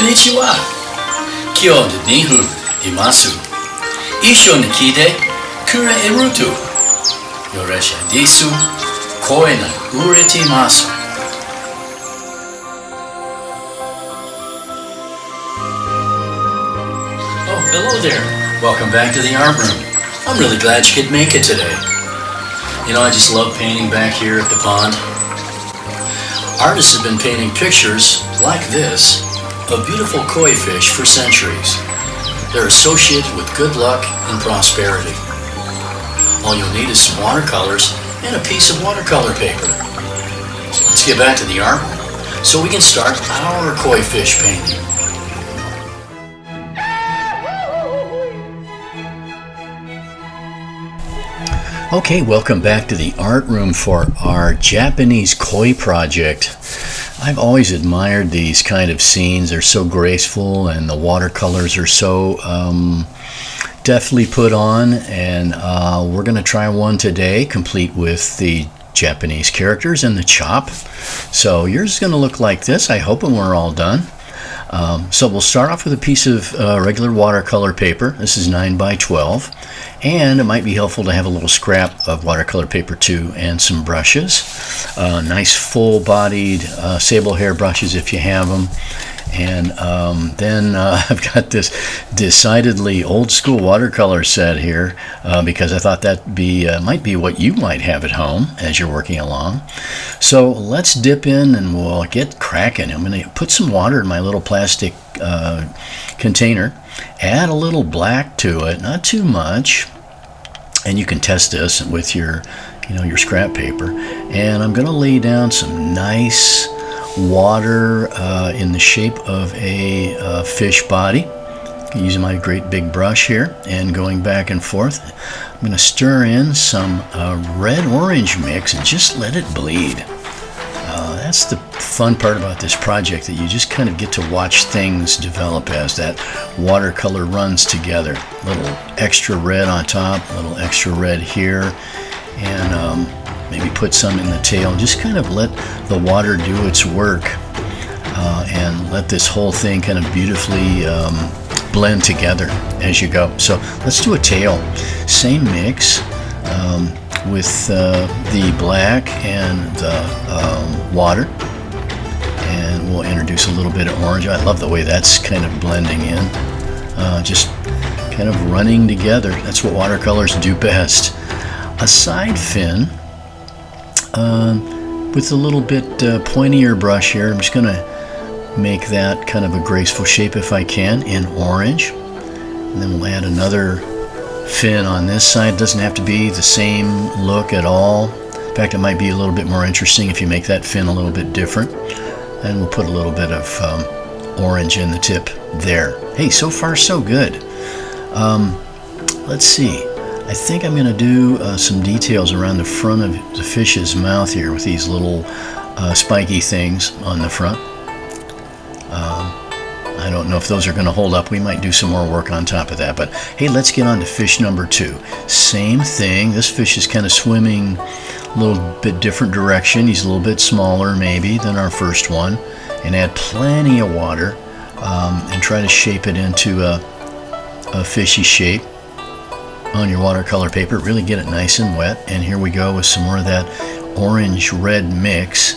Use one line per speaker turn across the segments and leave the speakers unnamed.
Konnichiwa. Kyo de nihu imasu. Isho ni kite kure erutu. Yoresha desu. Koe na uretimasu. Oh, hello there. Welcome back to the art room. I'm really glad you could make it today. You know, I just love painting back here at the pond. Artists have been painting pictures like this of beautiful koi fish for centuries. They're associated with good luck and prosperity. All you'll need is some watercolors and a piece of watercolor paper. So let's get back to the art room so we can start our koi fish painting. Okay, welcome back to the art room for our Japanese koi project. I've always admired these kind of scenes. They're so graceful and the watercolors are so deftly put on, and we're going to try one today complete with the Japanese characters and the chop. So yours is going to look like this, I hope, when we're all done. So we'll start off with a piece of regular watercolor paper. This is 9 by 12, and it might be helpful to have a little scrap of watercolor paper too, and some brushes. Nice full-bodied sable hair brushes if you have them. And then I've got this decidedly old-school watercolor set here because I thought that might be what you might have at home as you're working along. So let's dip in and we'll get cracking. I'm going to put some water in my little plastic container, add a little black to it, not too much, and you can test this with your scrap paper. And I'm going to lay down some nice water in the shape of a fish body, using my great big brush here and going back and forth. I'm going to stir in some red-orange mix and just let it bleed. That's the fun part about this project, that you just kind of get to watch things develop as that watercolor runs together. A little extra red on top, a little extra red here, and maybe put some in the tail. Just kind of let the water do its work and let this whole thing kind of beautifully blend together as you go. So let's do a tail. Same mix with the black and the water. And we'll introduce a little bit of orange. I love the way that's kind of blending in. Just kind of running together. That's what watercolors do best. A side fin with a little bit pointier brush here. I'm just going to make that kind of a graceful shape if I can in orange. And then we'll add another fin on this side. It doesn't have to be the same look at all. In fact, it might be a little bit more interesting if you make that fin a little bit different. And we'll put a little bit of orange in the tip there. Hey, so far so good. Let's see. I think I'm going to do some details around the front of the fish's mouth here with these little spiky things on the front. I don't know if those are going to hold up. We might do some more work on top of that. But hey, let's get on to fish number 2. Same thing. This fish is kind of swimming a little bit different direction. He's a little bit smaller maybe than our first one. And add plenty of water and try to shape it into a fishy shape on your watercolor paper. Really get it nice and wet. And here we go with some more of that orange-red mix.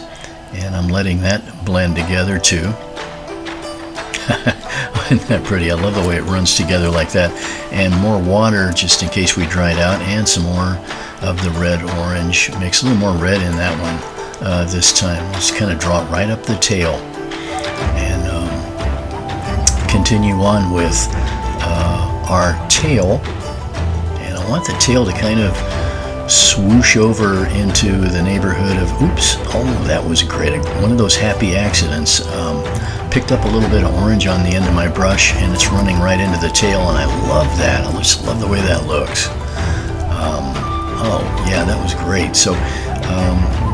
And I'm letting that blend together too. Isn't that pretty? I love the way it runs together like that. And more water just in case we dry it out, and some more of the red-orange mix. A little more red in that one this time. Just kind of draw it right up the tail. And continue on with our tail. And I want the tail to kind of swoosh over into the neighborhood of, oops, oh, that was great. One of those happy accidents. Picked up a little bit of orange on the end of my brush, and it's running right into the tail, and I love that. I just love the way that looks. Oh, yeah, that was great. So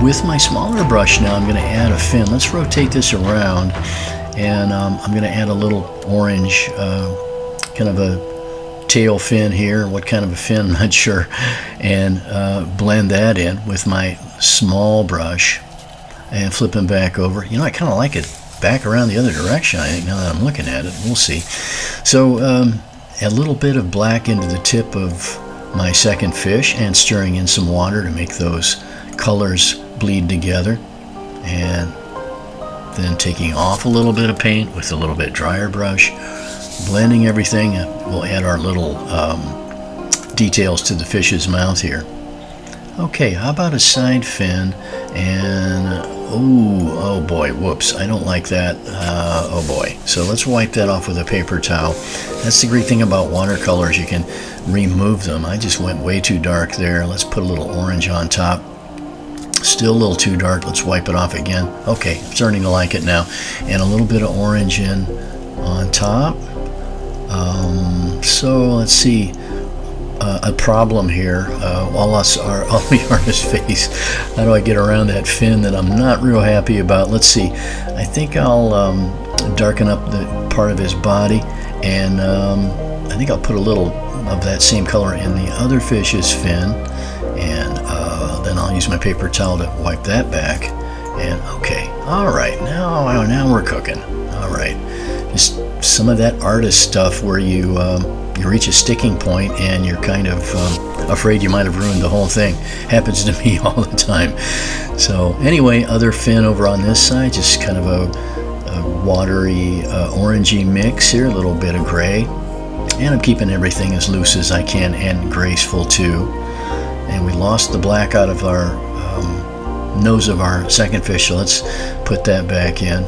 with my smaller brush now, I'm going to add a fin. Let's rotate this around, and I'm going to add a little orange, kind of a tail fin here. What kind of a fin, I'm not sure. And blend that in with my small brush and flip them back over. You know, I kind of like it back around the other direction, I think, now that I'm looking at it. We'll see. So a little bit of black into the tip of my second fish and stirring in some water to make those colors bleed together. And then taking off a little bit of paint with a little bit drier brush, blending everything. We'll add our little details to the fish's mouth here. Okay, how about a side fin? And oh boy, whoops, I don't like that. Oh boy. So let's wipe that off with a paper towel. That's the great thing about watercolors, you can remove them. I just went way too dark there. Let's put a little orange on top. Still a little too dark. Let's wipe it off again. Okay, I'm starting to like it now. And a little bit of orange in on top. So let's see. A problem here. All the artist's face. How do I get around that fin that I'm not real happy about? Let's see. I think I'll darken up the part of his body, and I think I'll put a little of that same color in the other fish's fin, and then I'll use my paper towel to wipe that back. And okay, all right, now we're cooking. All right, just some of that artist stuff where you reach a sticking point and you're kind of afraid you might have ruined the whole thing. Happens to me all the time. So anyway, other fin over on this side, just kind of a watery orangey mix here, a little bit of gray. And I'm keeping everything as loose as I can and graceful too. And we lost the black out of our nose of our second fish, so let's put that back in.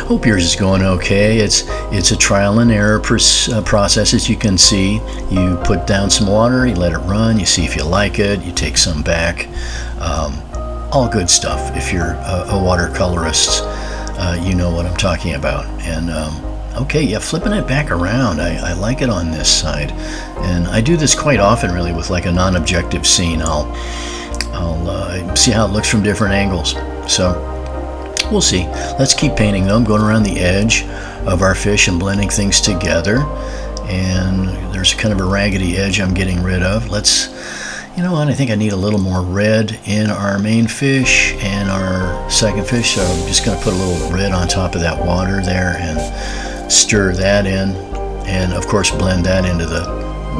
Hope yours is going okay. It's a trial and error process, as you can see. You put down some water, you let it run, you see if you like it, you take some back. All good stuff. If you're a watercolorist, you know what I'm talking about. And okay, yeah, flipping it back around, I like it on this side. And I do this quite often, really, with like a non-objective scene. I'll see how it looks from different angles. So we'll see. Let's keep painting them, going around the edge of our fish and blending things together. And there's kind of a raggedy edge I'm getting rid of. You know what, I think I need a little more red in our main fish and our second fish, so I'm just going to put a little red on top of that water there and stir that in, and of course blend that into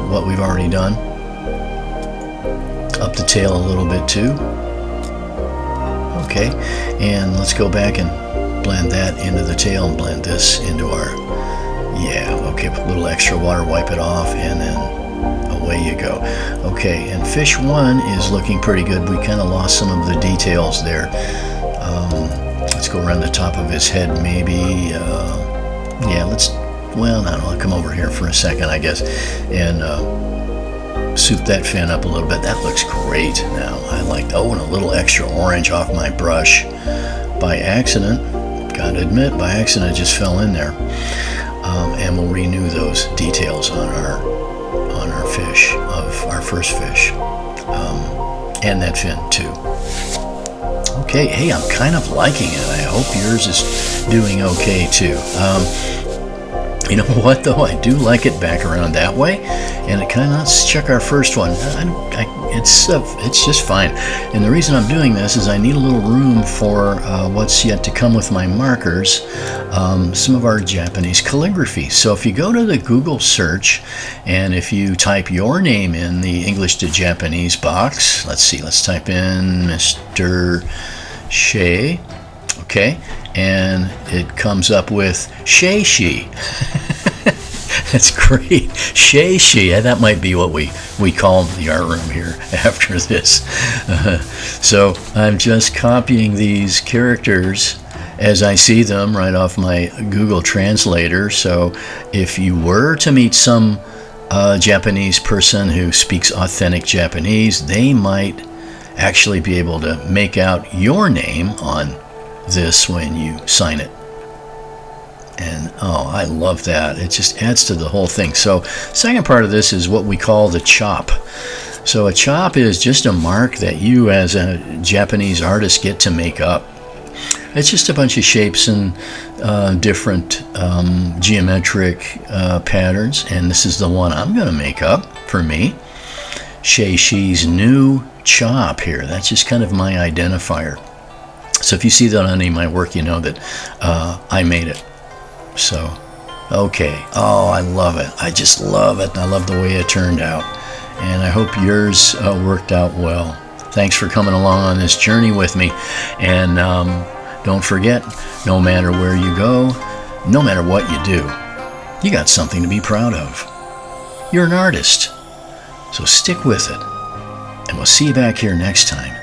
what we've already done. Up the tail a little bit too. Okay, and let's go back and blend that into the tail and blend this into our, okay, put a little extra water, wipe it off, and then away you go. Okay, and fish one is looking pretty good. We kind of lost some of the details there. Let's go around the top of his head maybe. I'll come over here for a second, I guess, and soup that fin up a little bit. That looks great now. I like, and a little extra orange off my brush by accident. Gotta admit, by accident it just fell in there. And we'll renew those details on our fish, of our first fish, and that fin too. Okay, hey, I'm kind of liking it. I hope yours is doing okay too. You know what, though? I do like it back around that way, and it kind of, let's check our first one. It's just fine. And the reason I'm doing this is I need a little room for what's yet to come with my markers, some of our Japanese calligraphy. So if you go to the Google search, and if you type your name in the English to Japanese box, let's type in Mr.Shay, okay, and it comes up with Shay. That's great. Shay. That might be what we call the art room here after this. So I'm just copying these characters as I see them right off my Google Translator. So if you were to meet some Japanese person who speaks authentic Japanese, they might actually be able to make out your name on this when you sign it. And I love that. It just adds to the whole thing. So second part of this is what we call the chop. So a chop is just a mark that you as a Japanese artist get to make up. It's just a bunch of shapes and different geometric patterns, and this is the one I'm going to make up for me. Shay-Shi's new chop here. That's just kind of my identifier. So if you see that on any of my work, you know that I made it. So, okay. Oh, I love it. I just love it. I love the way it turned out. And I hope yours worked out well. Thanks for coming along on this journey with me. And don't forget, no matter where you go, no matter what you do, you got something to be proud of. You're an artist. So stick with it. And we'll see you back here next time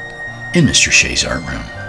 in Mr. Shay's Art Room.